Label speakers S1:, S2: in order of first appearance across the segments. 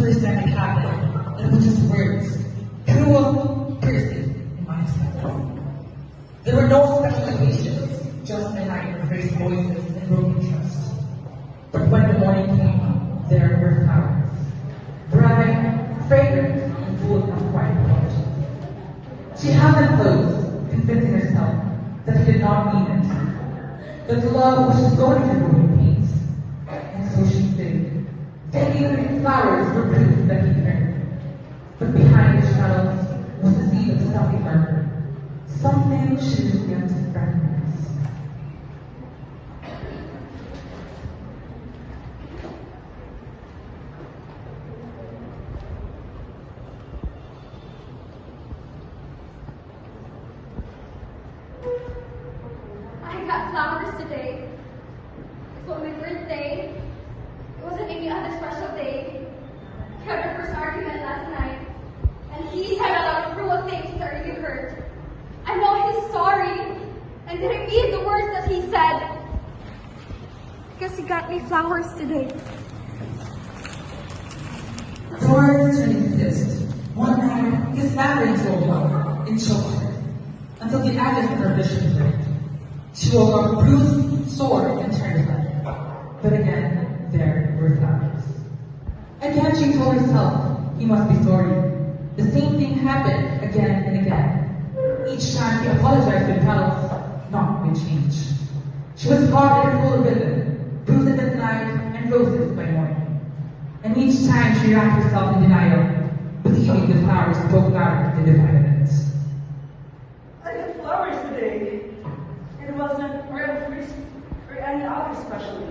S1: first time it happened, it was just words. Cruel, cursing, and unacceptable. There were no special occasions, just a night of raised voices and broken trust. But when the morning came, there were flowers. Bright, fragrant, and full of quiet apology. She held them close, convincing herself that he did not mean it. That love was just going through growing pains. And so she stayed. And even flowers were proof that he cared. But behind the shadows was the seed of something darker. Something she was yet to recognize.
S2: I got flowers today. It was my birthday. It wasn't any other special day. We had our first argument last night. And he said a lot of cruel things that really hurt. I know he's sorry. And did I read the words that he said? Because he got me flowers today.
S1: George turned into fist. One night, his battery told her and choked her until the agony of her vision broke. She woke up bruised, sore, and turned red. But again, there were flowers. Again, she told herself he must be sorry. The same thing happened again and again. Each time he apologized with petals, not with change. She was hard and full of rhythm, bruises at night and roses by morning. And each time she wrapped herself in denial, believing the flowers spoke louder than the violence.
S3: I got flowers today. It wasn't for any other special day.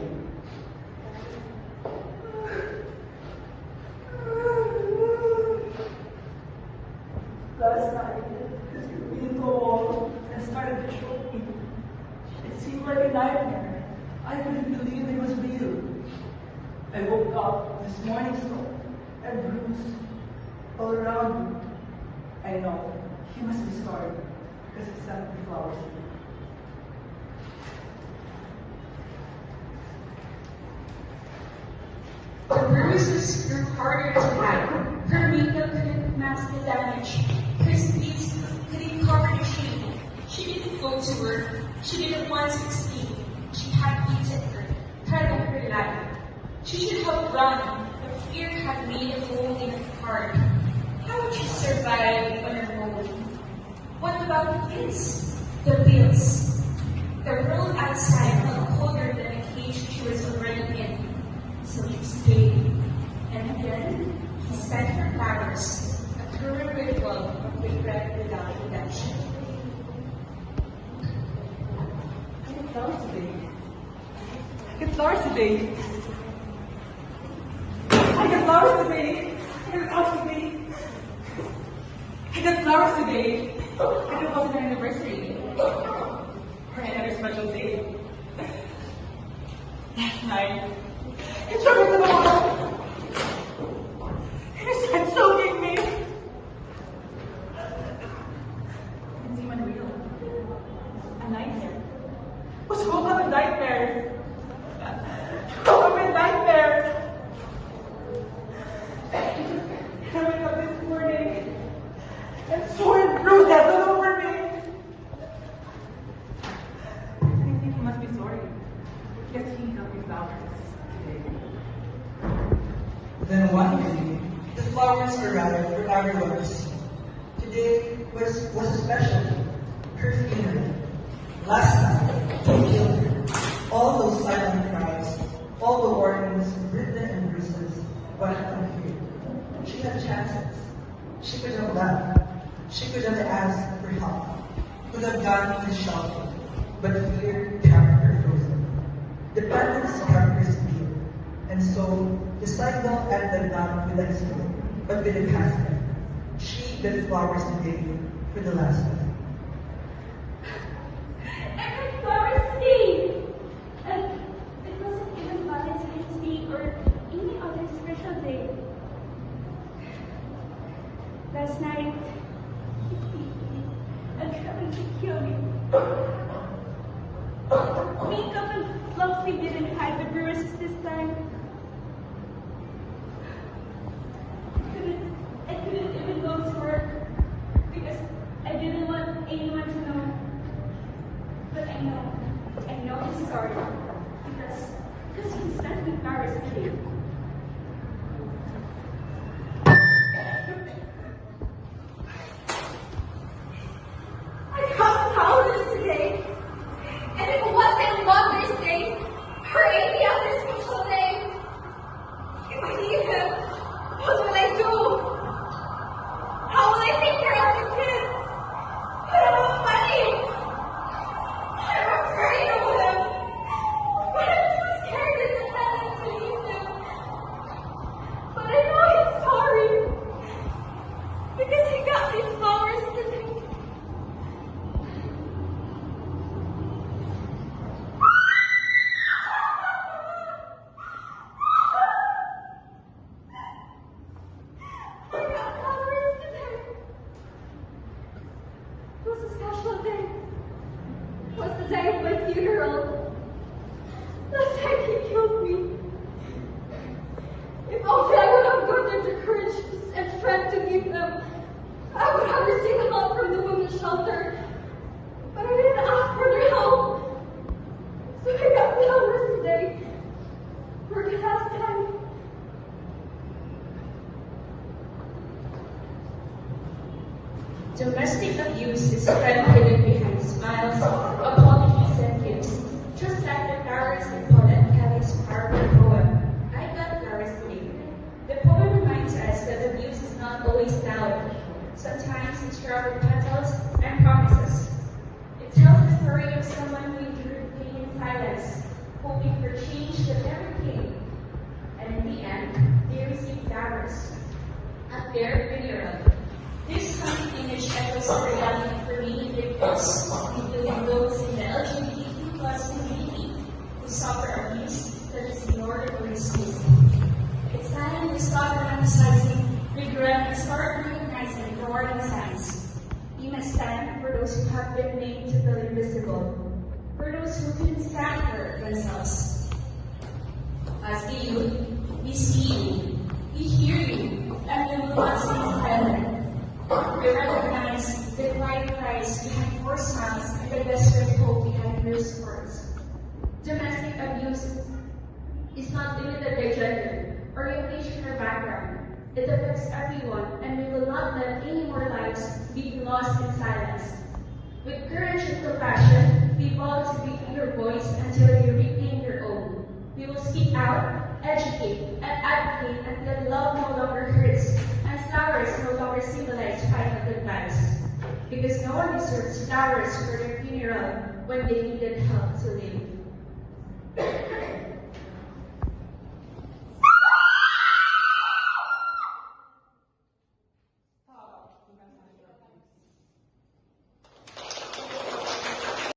S3: Last night, his being cold and started to choke me. It seemed like a nightmare. I couldn't believe it was real. I woke up this morning sore and bruised all around me. I know he must be sorry because he sent me flowers.
S4: The bruises grew harder to hide. Her makeup couldn't mask the damage. Her sleeves couldn't cover the shame. She didn't go to work. She didn't want to sleep. She had eaten her, threatened her life. She should have run, but fear had made a hole in her heart. How would she survive on her own? What about the kids? The bills? The world outside felt colder than the cage she was already in. So she stayed. And then he sent her flowers, a cruel ritual of regret without redemption.
S3: I get flowers today. I get flowers today. I get flowers today. I get flowers today. I get flowers today. I get flowers on an anniversary. Or another special day. Last night, he threw me to the wall. He started choking me. It's even real. A nightmare. What's wrong with nightmares? What's wrong with nightmares? I wake up this morning and sore and bruised all over me. I think he must be sorry. Because he got me flowers today.
S5: Then one day, the flowers arrived for everyone to see. Today was a special day, her funeral. Last night, they killed her. All those silent cries, all the warnings, written and bruises, went unheard. She had chances. She could have left. She could have asked for help. Could have gone to shelter. But fear kept her frozen. Dependence kept her still. And so, the cycle ended not with exile, but with a casket. She got flowers today for the last time.
S2: I got flowers today. And it wasn't even Valentine's Day or any other special day. Last night, he beat me and tried to kill me. Makeup and clothes didn't hide the bruises this time. received help from the women's shelter, but I didn't ask for their help. So I got flowers today for God's time.
S4: Domestic abuse is often hidden behind smiles, apologies, and gifts, just like the flowers in Paulette Kelly's powerful poem, I Got Flowers Today. The poem reminds us that abuse is not always loud. Sometimes it's wrapped with petals and promises. It tells the story of someone who endured pain in silence, hoping for change that never came. And in the end, they received flowers at their funeral. This haunting image echoes the reality for many victims, including those in the LGBTQ+ community who suffer abuse that is ignored or dismissed. It's time we stop romanticizing regret and start recognizing the warning signs. We must stand for those who have been made to feel invisible, for those who couldn't stand for themselves. As the youth, we see you, we hear you, and we will not stay silent. We recognize the quiet cries behind forced smiles and the desperate hope behind loose words. Domestic abuse is not limited by gender, orientation, or background. It affects everyone, and we will not let any more lives be lost in silence. With courage and compassion, we vow to be your voice until you reclaim your own. We will speak out, educate, and advocate until love no longer hurts and flowers no longer symbolize final goodbyes. Because no one deserves flowers for their funeral when they needed help to live.